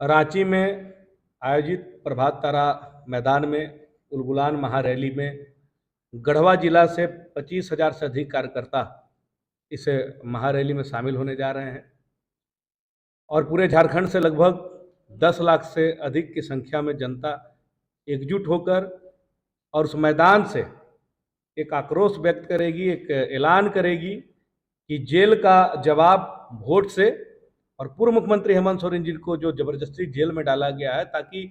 रांची में आयोजित प्रभात तारा मैदान में उलगुलान महारैली में गढ़वा जिला से 25,000 से अधिक कार्यकर्ता इस महारैली में शामिल होने जा रहे हैं और पूरे झारखंड से लगभग 10 लाख से अधिक की संख्या में जनता एकजुट होकर और उस मैदान से एक आक्रोश व्यक्त करेगी, एक ऐलान करेगी कि जेल का जवाब वोट से, और पूर्व मुख्यमंत्री हेमंत सोरेन जी को जो जबरदस्ती जेल में डाला गया है ताकि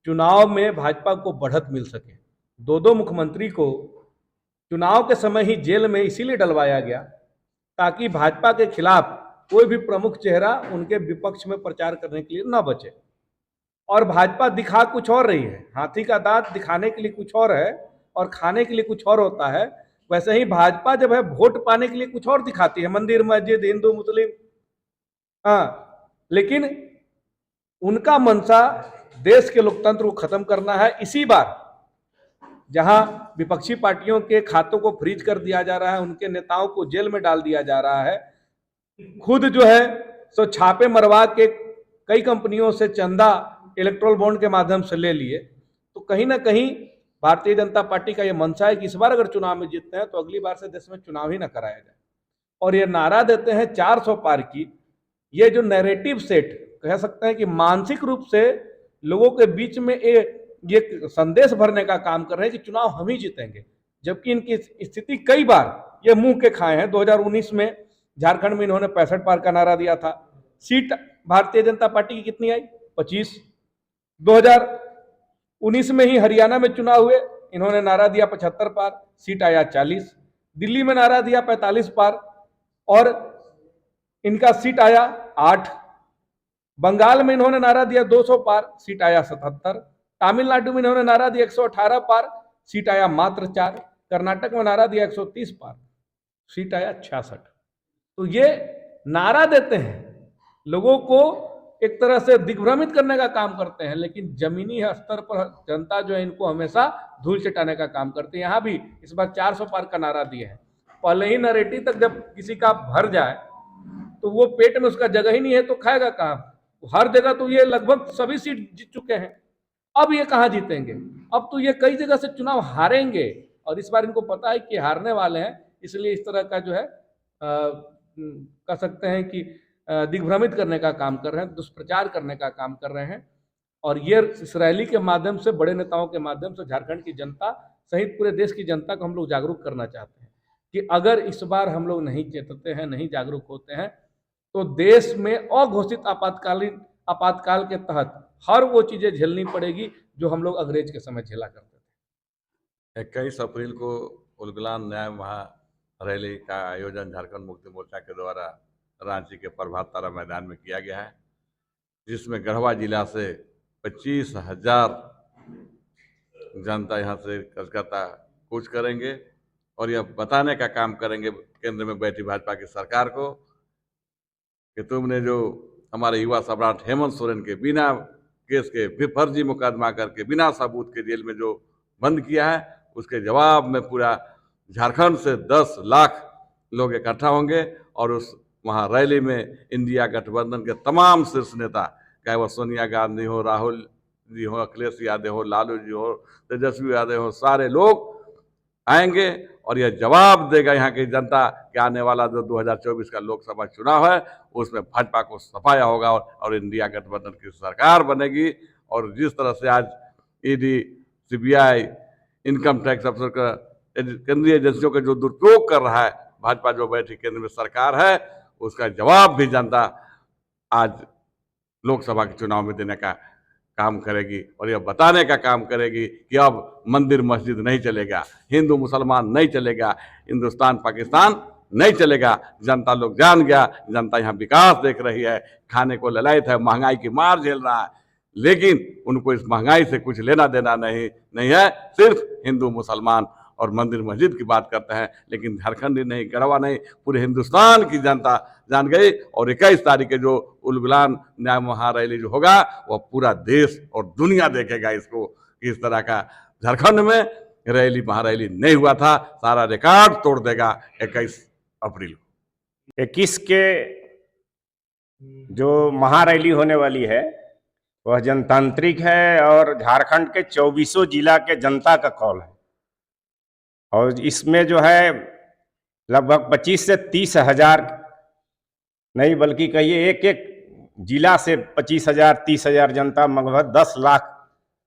चुनाव में भाजपा को बढ़त मिल सके। दो मुख्यमंत्री को चुनाव के समय ही जेल में इसीलिए डलवाया गया ताकि भाजपा के खिलाफ कोई भी प्रमुख चेहरा उनके विपक्ष में प्रचार करने के लिए न बचे। और भाजपा दिखा कुछ और रही है, हाथी का दांत दिखाने के लिए कुछ और है और खाने के लिए कुछ और होता है। वैसे ही भाजपा जब है वोट पाने के लिए कुछ और दिखाती है, मंदिर मस्जिद हिंदू मुस्लिम, हाँ, लेकिन उनका मंशा देश के लोकतंत्र को खत्म करना है। इसी बार जहां विपक्षी पार्टियों के खातों को फ्रीज कर दिया जा रहा है, उनके नेताओं को जेल में डाल दिया जा रहा है, खुद जो है सो छापे मरवा के कई कंपनियों से चंदा इलेक्ट्रोल बॉन्ड के माध्यम से ले लिए, तो कहीं ना कहीं भारतीय जनता पार्टी का यह मंशा है कि इस बार अगर चुनाव में जीतते हैं तो अगली बार से देश में चुनाव ही ना कराया जाए। और ये नारा देते हैं 400 पार की। ये जो नैरेटिव सेट कह सकते हैं कि मानसिक रूप से लोगों के बीच में ये संदेश भरने का काम कर रहे हैं कि चुनाव हम ही जीतेंगे, जबकि इनकी स्थिति कई बार ये मुंह के खाए हैं। 2019 में झारखंड में इन्होंने 65 पार का नारा दिया था। सीट भारतीय जनता पार्टी की कितनी आई? 25। 2019 में ही हरियाणा में चुनाव हुए, इन्होंने नारा दिया 75 पार, सीट आया 40। दिल्ली में नारा दिया 45 पार और इनका सीट आया 8। बंगाल में इन्होंने नारा दिया 200 पार, सीट आया 77। तमिलनाडु में इन्होंने नारा दिया 118 पार, सीट आया मात्र 4। कर्नाटक में नारा दिया 130 पार, सीट आया 66। तो ये नारा देते हैं, लोगों को एक तरह से दिग्भ्रमित करने का काम करते हैं, लेकिन जमीनी स्तर पर जनता जो है इनको हमेशा धूल चटाने का काम करती है। यहां भी इस बार 400 पार का नारा दिए हैं। पहले ही नरेटिव तक जब किसी का भर जाए तो वो पेट में उसका जगह ही नहीं है तो खाएगा कहां? हर जगह तो ये लगभग सभी सीट जीत चुके हैं, अब ये कहां जीतेंगे? अब तो ये कई जगह से चुनाव हारेंगे और इस बार इनको पता है कि हारने वाले हैं, इसलिए इस तरह का जो है कह सकते हैं कि दिग्भ्रमित करने का काम कर रहे हैं, दुष्प्रचार करने का काम कर रहे हैं। और ये इस रैली के माध्यम से, बड़े नेताओं के माध्यम से झारखंड की जनता सहित पूरे देश की जनता को हम लोग जागरूक करना चाहते हैं कि अगर इस बार हम लोग नहीं चेतते हैं, नहीं जागरूक होते हैं, तो देश में अघोषित आपातकाल के तहत हर वो चीजें झेलनी पड़ेगी जो हम लोग अंग्रेज के समय झेला करते थे। 21 अप्रैल को उलगुलान न्याय महारैली का आयोजन झारखंड मुक्ति मोर्चा के द्वारा रांची के प्रभात तारा मैदान में किया गया है, जिसमें गढ़वा जिला से 25,000 जनता यहाँ से कार्यकर्ता कूच करेंगे और यह बताने का काम करेंगे केंद्र में बैठी भाजपा की सरकार को कि तुमने जो हमारे युवा सम्राट हेमंत सोरेन के बिना केस के फर्जी मुकदमा करके बिना सबूत के जेल में जो बंद किया है, उसके जवाब में पूरा झारखंड से 10 लाख लोग इकट्ठा होंगे और उस वहाँ रैली में इंडिया गठबंधन के तमाम शीर्ष नेता, चाहे वह सोनिया गांधी हो, राहुल जी हो, अखिलेश यादव हो, लालू जी हो, तेजस्वी यादव हो, सारे लोग आएंगे और यह जवाब देगा यहाँ की जनता कि आने वाला जो 2024 का लोकसभा चुनाव है उसमें भाजपा को सफाया होगा और इंडिया गठबंधन की सरकार बनेगी। और जिस तरह से आज ईडी, सीबीआई, इनकम टैक्स अफसर का केंद्रीय एजेंसियों का जो दुरुपयोग कर रहा है भाजपा जो बैठी केंद्र में सरकार है, उसका जवाब भी जनता आज लोकसभा के चुनाव में देने का काम करेगी और यह बताने का काम करेगी कि अब मंदिर मस्जिद नहीं चलेगा, हिंदू मुसलमान नहीं चलेगा, हिंदुस्तान पाकिस्तान नहीं चलेगा। जनता लोग जान गया, जनता यहाँ विकास देख रही है, खाने को ललायत है, महंगाई की मार झेल रहा है, लेकिन उनको इस महंगाई से कुछ लेना देना नहीं है। सिर्फ हिंदू मुसलमान और मंदिर मस्जिद की बात करते हैं, लेकिन झारखंड ही नहीं, गढ़वा नहीं, पूरे हिंदुस्तान की जनता जान गई। और 21 तारीख के जो उलगुलान न्याय महारैली जो होगा वह पूरा देश और दुनिया देखेगा इसको, किस तरह का झारखंड में रैली महारैली नहीं हुआ था, सारा रिकॉर्ड तोड़ देगा 21 अप्रैल को। 21 के जो महारैली होने वाली है वह जनतांत्रिक है और झारखंड के 24 जिला के जनता का कॉल है। और इसमें जो है लगभग 25 से 30 हजार, नहीं बल्कि कहिए एक एक जिला से 25,000 30,000 जनता, लगभग 10 लाख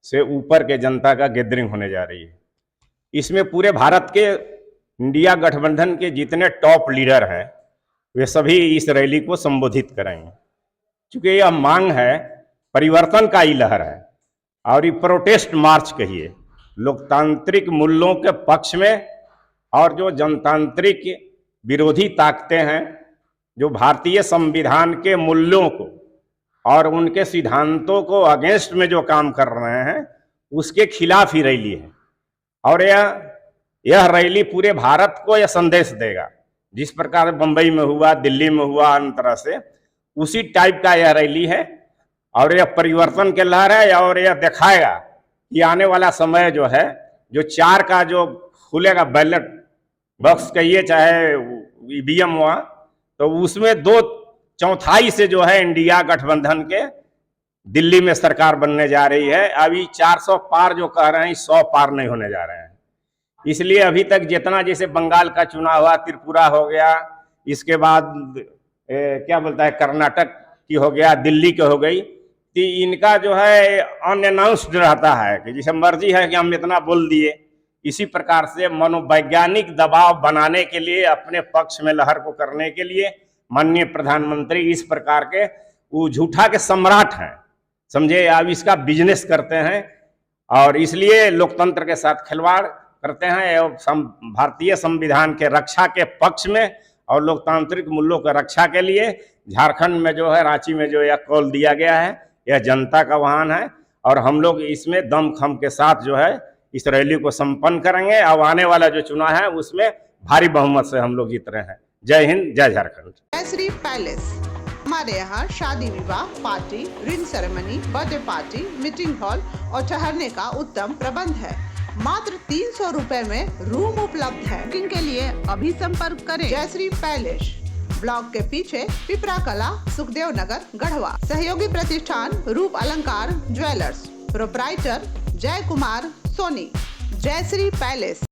से ऊपर के जनता का गैदरिंग होने जा रही है। इसमें पूरे भारत के इंडिया गठबंधन के जितने टॉप लीडर हैं वे सभी इस रैली को संबोधित करेंगे। चूंकि यह मांग है, परिवर्तन का ही लहर है और ये प्रोटेस्ट मार्च कहिए, लोकतांत्रिक मूल्यों के पक्ष में, और जो जनतांत्रिक विरोधी ताकतें हैं जो भारतीय संविधान के मूल्यों को और उनके सिद्धांतों को अगेंस्ट में जो काम कर रहे हैं उसके खिलाफ ही रैली है। और यह रैली पूरे भारत को यह संदेश देगा, जिस प्रकार बंबई में हुआ, दिल्ली में हुआ, अन्य तरह से उसी टाइप का यह रैली है। और यह परिवर्तन के लहर है और यह दिखाएगा कि आने वाला समय जो है, जो 4 का जो खुलेगा बैलेट बॉक्स कहिए चाहे ईवीएम हुआ, तो उसमें 2/4 से जो है इंडिया गठबंधन के दिल्ली में सरकार बनने जा रही है। अभी 400 पार जो कह रहे हैं, 100 पार नहीं होने जा रहे हैं। इसलिए अभी तक जितना, जैसे बंगाल का चुनाव हुआ, त्रिपुरा हो गया, इसके बाद क्या बोलता है कर्नाटक की हो गया, दिल्ली की हो गई, तो इनका जो है अनअनाउंस्ड रहता है कि जैसे मर्जी है कि हम इतना बोल दिए। इसी प्रकार से मनोवैज्ञानिक दबाव बनाने के लिए, अपने पक्ष में लहर को करने के लिए माननीय प्रधानमंत्री इस प्रकार के वो झूठा के सम्राट हैं, समझे। अब इसका बिजनेस करते हैं और इसलिए लोकतंत्र के साथ खिलवाड़ करते हैं एवं भारतीय संविधान के रक्षा के पक्ष में और लोकतांत्रिक मूल्यों की रक्षा के लिए झारखंड में जो है, रांची में जो यह कॉल दिया गया है, यह जनता का वाहन है। और हम लोग इसमें दमखम के साथ जो है इस रैली को संपन्न करेंगे। अब आने वाला जो चुनाव है उसमें भारी बहुमत से हम लोग जीत रहे हैं। जय हिंद, जय झारखंड। केसरी पैलेस, हमारे यहाँ शादी विवाह, party, ring ceremony, birthday party, meeting hall और ठहरने का उत्तम प्रबंध है। मात्र 300 रुपए में रूम उपलब्ध है। बुकिंग के लिए अभी संपर्क करें। केसरी पैलेस, ब्लॉक के पीछे, पिपरा कला, सुखदेव नगर, गढ़वा। सहयोगी प्रतिष्ठान रूप अलंकार ज्वेलर्स, प्रोप्राइटर जय कुमार सोनी। जयश्री पैलेस।